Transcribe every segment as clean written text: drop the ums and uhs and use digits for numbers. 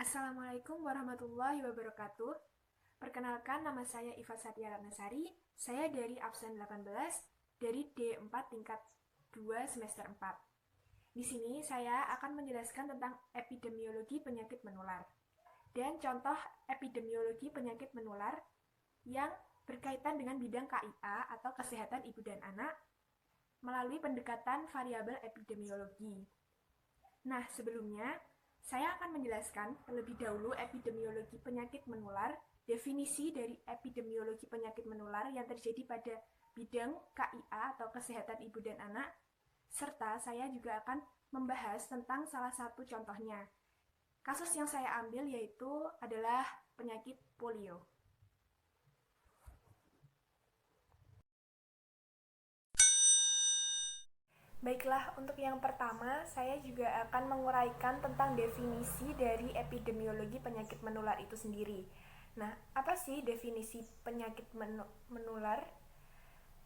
Assalamualaikum warahmatullahi wabarakatuh. Perkenalkan, nama saya Iva Satya Ratnasari. Saya dari absen 18 dari D4 tingkat 2 semester 4. Di sini saya akan menjelaskan tentang epidemiologi penyakit menular dan contoh epidemiologi penyakit menular yang berkaitan dengan bidang KIA atau kesehatan ibu dan anak melalui pendekatan variabel epidemiologi. Nah, sebelumnya saya akan menjelaskan terlebih dahulu epidemiologi penyakit menular, definisi dari epidemiologi penyakit menular yang terjadi pada bidang KIA atau kesehatan ibu dan anak, serta saya juga akan membahas tentang salah satu contohnya. Kasus yang saya ambil yaitu adalah penyakit polio. Baiklah, untuk yang pertama, saya juga akan menguraikan tentang definisi dari epidemiologi penyakit menular itu sendiri. Nah, apa sih definisi penyakit menular?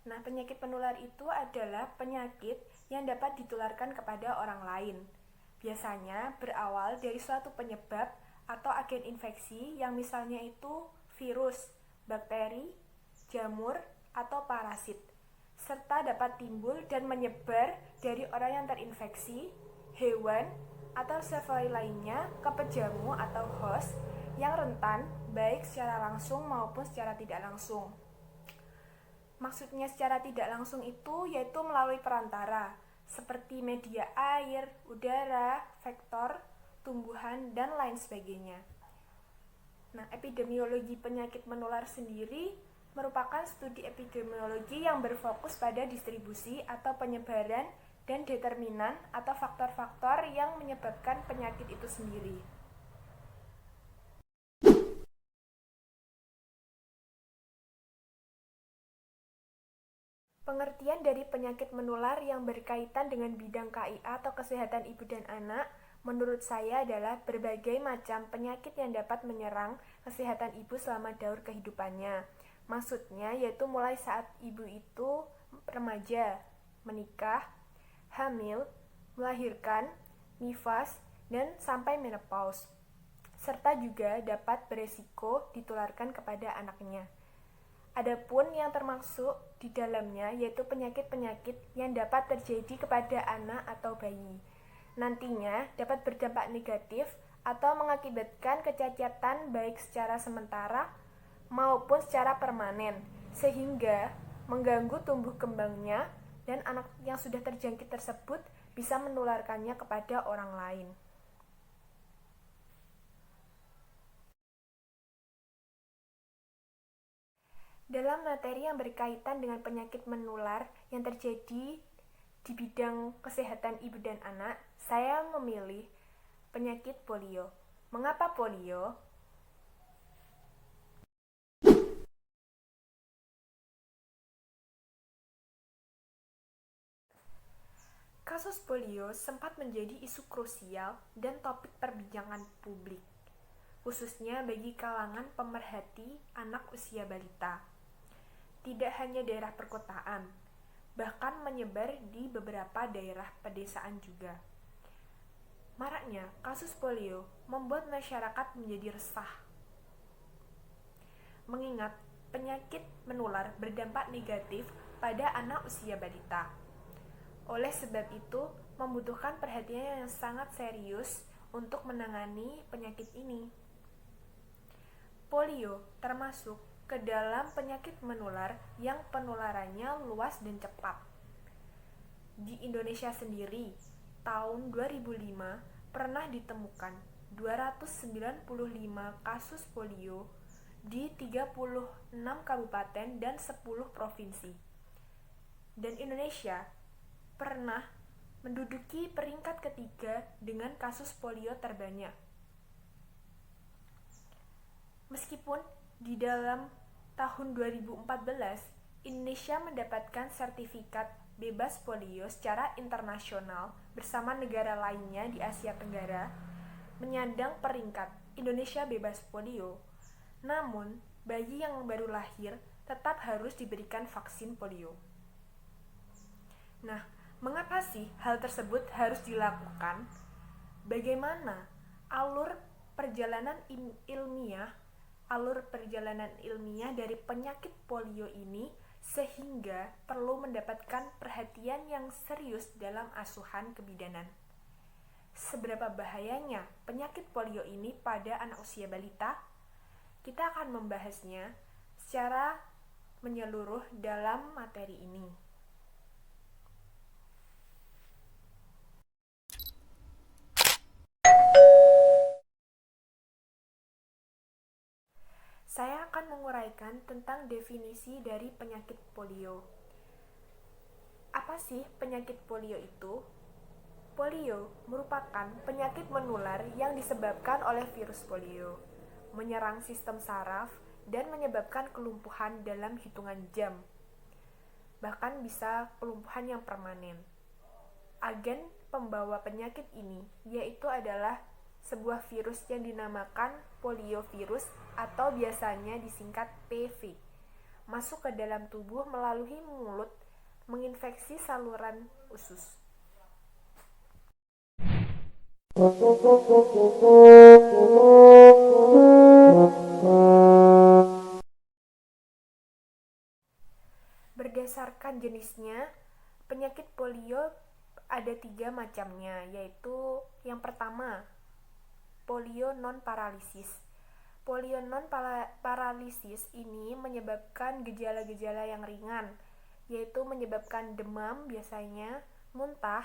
Nah, penyakit menular itu adalah penyakit yang dapat ditularkan kepada orang lain. Biasanya berawal dari suatu penyebab atau agen infeksi yang misalnya itu virus, bakteri, jamur, atau parasit, serta dapat timbul dan menyebar dari orang yang terinfeksi, hewan, atau survei lainnya ke pejamu atau host yang rentan baik secara langsung maupun secara tidak langsung. Maksudnya secara tidak langsung itu yaitu melalui perantara, seperti media air, udara, vektor, tumbuhan, dan lain sebagainya. Nah, epidemiologi penyakit menular sendiri merupakan studi epidemiologi yang berfokus pada distribusi atau penyebaran dan determinan atau faktor-faktor yang menyebabkan penyakit itu sendiri. Pengertian dari penyakit menular yang berkaitan dengan bidang KIA atau kesehatan ibu dan anak menurut saya adalah berbagai macam penyakit yang dapat menyerang kesehatan ibu selama daur kehidupannya. Maksudnya yaitu mulai saat ibu itu remaja, menikah, hamil, melahirkan, nifas, dan sampai menopause. Serta juga dapat beresiko ditularkan kepada anaknya. Adapun yang termasuk di dalamnya yaitu penyakit-penyakit yang dapat terjadi kepada anak atau bayi. Nantinya dapat berdampak negatif atau mengakibatkan kecacatan baik secara sementara maupun secara permanen, sehingga mengganggu tumbuh kembangnya dan anak yang sudah terjangkit tersebut bisa menularkannya kepada orang lain. Dalam materi yang berkaitan dengan penyakit menular yang terjadi di bidang kesehatan ibu dan anak, saya memilih penyakit polio. Mengapa polio? Kasus polio sempat menjadi isu krusial dan topik perbincangan publik, khususnya bagi kalangan pemerhati anak usia balita. Tidak hanya daerah perkotaan, bahkan menyebar di beberapa daerah pedesaan juga. Maraknya kasus polio membuat masyarakat menjadi resah, mengingat penyakit menular berdampak negatif pada anak usia balita. Oleh sebab itu, membutuhkan perhatian yang sangat serius untuk menangani penyakit ini. Polio termasuk ke dalam penyakit menular yang penularannya luas dan cepat. Di Indonesia sendiri, tahun 2005 pernah ditemukan 295 kasus polio di 36 kabupaten dan 10 provinsi. Dan Indonesia pernah menduduki peringkat ketiga dengan kasus polio terbanyak. Meskipun di dalam tahun 2014 Indonesia mendapatkan sertifikat bebas polio secara internasional bersama negara lainnya di Asia Tenggara, menyandang peringkat Indonesia bebas polio. Namun, bayi yang baru lahir tetap harus diberikan vaksin polio. Nah, mengapa sih hal tersebut harus dilakukan? Bagaimana alur alur perjalanan ilmiah dari penyakit polio ini sehingga perlu mendapatkan perhatian yang serius dalam asuhan kebidanan. Seberapa bahayanya penyakit polio ini pada anak usia balita? Kita akan membahasnya secara menyeluruh dalam materi ini. Saya akan menguraikan tentang definisi dari penyakit polio. Apa sih penyakit polio itu? Polio merupakan penyakit menular yang disebabkan oleh virus polio, menyerang sistem saraf dan menyebabkan kelumpuhan dalam hitungan jam. Bahkan bisa kelumpuhan yang permanen. Agen pembawa penyakit ini yaitu adalah sebuah virus yang dinamakan poliovirus atau biasanya disingkat PV. Masuk ke dalam tubuh melalui mulut, menginfeksi saluran usus. Berdasarkan jenisnya, penyakit polio ada 3 macamnya, yaitu yang pertama, polio non-paralisis. Polio non-paralisis ini menyebabkan gejala-gejala yang ringan, yaitu menyebabkan demam biasanya, muntah,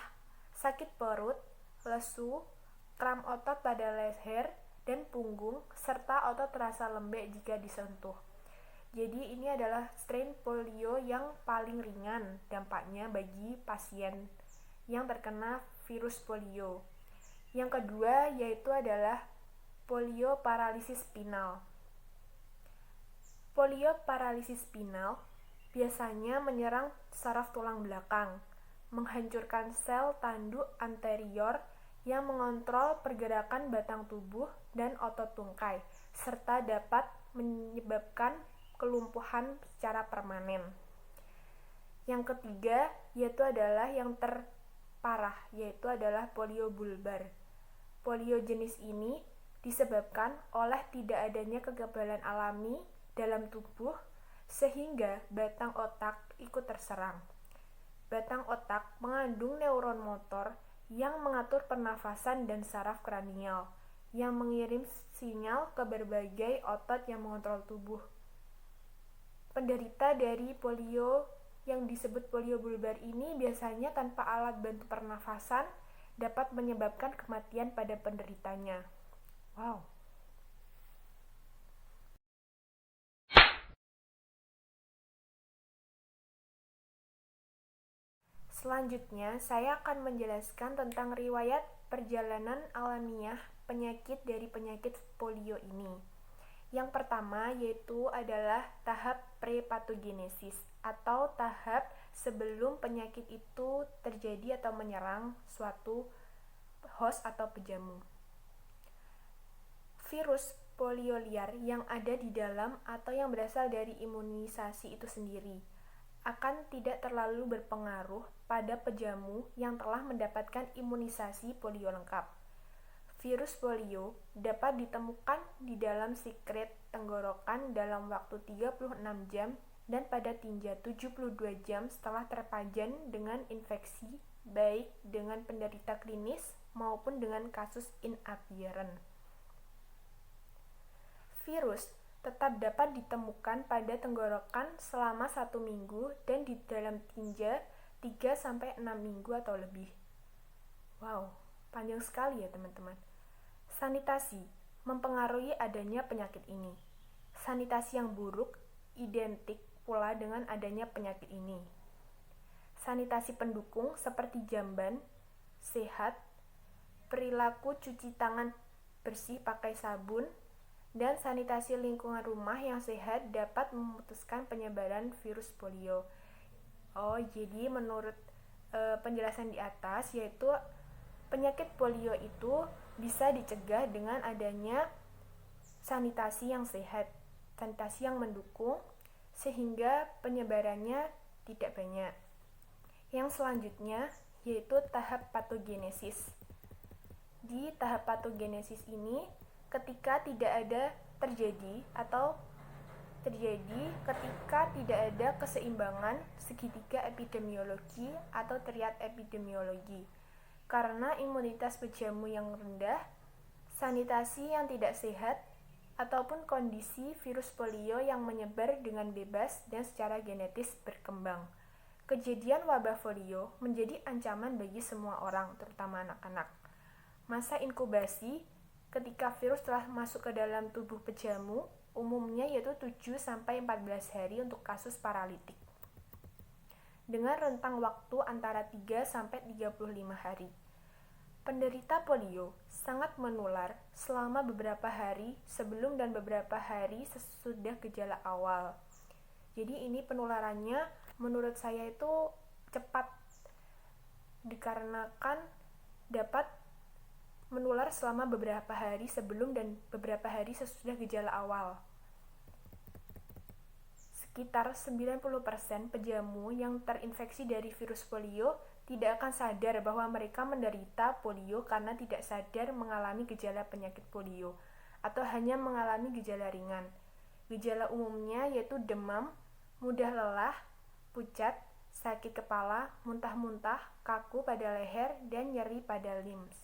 sakit perut, lesu, kram otot pada leher dan punggung, serta otot terasa lembek jika disentuh. Jadi ini adalah strain polio yang paling ringan dampaknya bagi pasien yang terkena virus polio. Yang kedua yaitu adalah polio paralisis spinal. Polio paralisis spinal biasanya menyerang saraf tulang belakang, menghancurkan sel tanduk anterior yang mengontrol pergerakan batang tubuh dan otot tungkai, serta dapat menyebabkan kelumpuhan secara permanen. Yang ketiga yaitu adalah yang terparah, yaitu adalah polio bulbar. Polio jenis ini disebabkan oleh tidak adanya kekebalan alami dalam tubuh sehingga batang otak ikut terserang. Batang otak mengandung neuron motor yang mengatur pernafasan dan saraf kranial yang mengirim sinyal ke berbagai otot yang mengontrol tubuh. Penderita dari polio yang disebut polio bulbar ini biasanya tanpa alat bantu pernafasan dapat menyebabkan kematian pada penderitanya. Wow. Selanjutnya, saya akan menjelaskan tentang riwayat perjalanan alamiah penyakit dari penyakit polio ini. Yang pertama yaitu adalah tahap prepatogenesis atau tahap sebelum penyakit itu terjadi atau menyerang suatu host atau pejamu. Virus polio liar yang ada di dalam atau yang berasal dari imunisasi itu sendiri akan tidak terlalu berpengaruh pada pejamu yang telah mendapatkan imunisasi polio lengkap. Virus polio dapat ditemukan di dalam sekret tenggorokan dalam waktu 36 jam dan pada tinja 72 jam setelah terpajan dengan infeksi, baik dengan penderita klinis maupun dengan kasus inadherent. Virus tetap dapat ditemukan pada tenggorokan selama 1 minggu dan di dalam tinja 3-6 minggu atau lebih. Wow, panjang sekali ya teman-teman. Sanitasi mempengaruhi adanya penyakit ini. Sanitasi yang buruk identik pula dengan adanya penyakit ini. Sanitasi pendukung seperti jamban, sehat, perilaku cuci tangan bersih pakai sabun, dan sanitasi lingkungan rumah yang sehat dapat memutuskan penyebaran virus polio. Jadi menurut penjelasan di atas yaitu penyakit polio itu bisa dicegah dengan adanya sanitasi yang sehat, sanitasi yang mendukung sehingga penyebarannya tidak banyak. Yang selanjutnya yaitu tahap patogenesis. Di tahap patogenesis ini ketika tidak ada terjadi ketika tidak ada keseimbangan segitiga epidemiologi atau triad epidemiologi, karena imunitas pejamu yang rendah, sanitasi yang tidak sehat, ataupun kondisi virus polio yang menyebar dengan bebas dan secara genetis berkembang. Kejadian wabah polio menjadi ancaman bagi semua orang, terutama anak-anak. Masa inkubasi ketika virus telah masuk ke dalam tubuh pejamu umumnya yaitu 7-14 hari untuk kasus paralitik, dengan rentang waktu antara 3-35 hari. Penderita polio sangat menular selama beberapa hari sebelum dan beberapa hari sesudah gejala awal. Jadi ini penularannya menurut saya itu cepat, dikarenakan dapat menular selama beberapa hari sebelum dan beberapa hari sesudah gejala awal. Sekitar 90% pejamu yang terinfeksi dari virus polio tidak akan sadar bahwa mereka menderita polio karena tidak sadar mengalami gejala penyakit polio atau hanya mengalami gejala ringan. Gejala umumnya yaitu demam, mudah lelah, pucat, sakit kepala, muntah-muntah, kaku pada leher, dan nyeri pada limbs.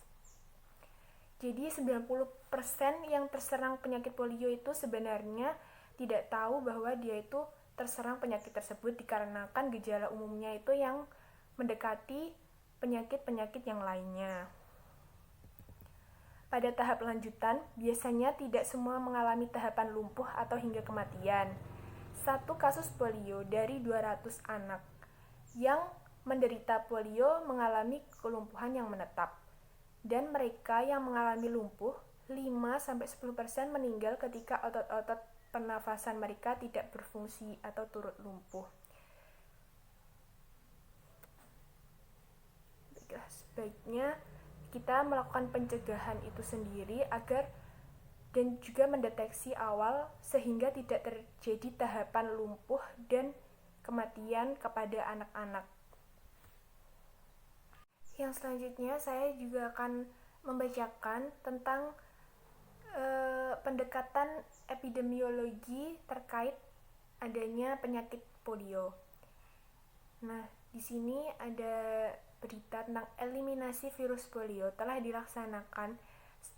Jadi 90% yang terserang penyakit polio itu sebenarnya tidak tahu bahwa dia itu terserang penyakit tersebut, dikarenakan gejala umumnya itu yang mendekati penyakit-penyakit yang lainnya. Pada tahap lanjutan, biasanya tidak semua mengalami tahapan lumpuh atau hingga kematian. Satu kasus polio dari 200 anak yang menderita polio mengalami kelumpuhan yang menetap. Dan mereka yang mengalami lumpuh, 5-10% meninggal ketika otot-otot pernafasan mereka tidak berfungsi atau turut lumpuh. Sebaiknya kita melakukan pencegahan itu sendiri agar dan juga mendeteksi awal sehingga tidak terjadi tahapan lumpuh dan kematian kepada anak-anak. Yang selanjutnya saya juga akan membacakan tentang pendekatan epidemiologi terkait adanya penyakit polio. Nah, di sini ada berita tentang eliminasi virus polio telah dilaksanakan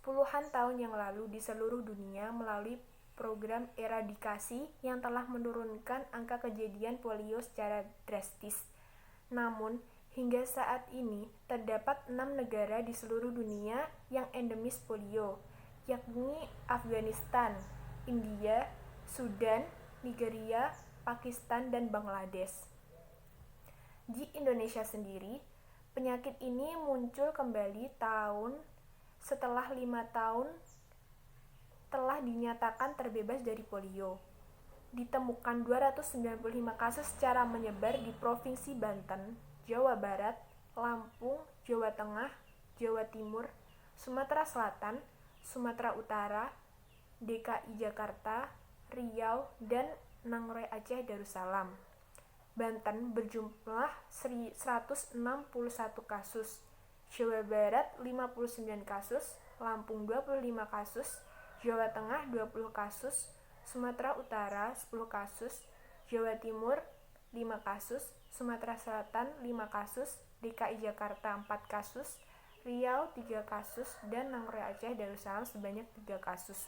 puluhan tahun yang lalu di seluruh dunia melalui program eradikasi yang telah menurunkan angka kejadian polio secara drastis. Namun, hingga saat ini terdapat 6 negara di seluruh dunia yang endemis polio, yakni Afghanistan, India, Sudan, Nigeria, Pakistan, dan Bangladesh. Di Indonesia sendiri, penyakit ini muncul kembali setelah 5 tahun telah dinyatakan terbebas dari polio. Ditemukan 295 kasus secara menyebar di Provinsi Banten, Jawa Barat, Lampung, Jawa Tengah, Jawa Timur, Sumatera Selatan, Sumatera Utara, DKI Jakarta, Riau, dan Nanggroe Aceh Darussalam. Banten berjumlah 161 kasus, Jawa Barat 59 kasus, Lampung 25 kasus, Jawa Tengah 20 kasus, Sumatera Utara 10 kasus, Jawa Timur 5 kasus, Sumatera Selatan 5 kasus, DKI Jakarta 4 kasus, Riau 3 kasus, dan Nanggroe Aceh Darussalam sebanyak 3 kasus.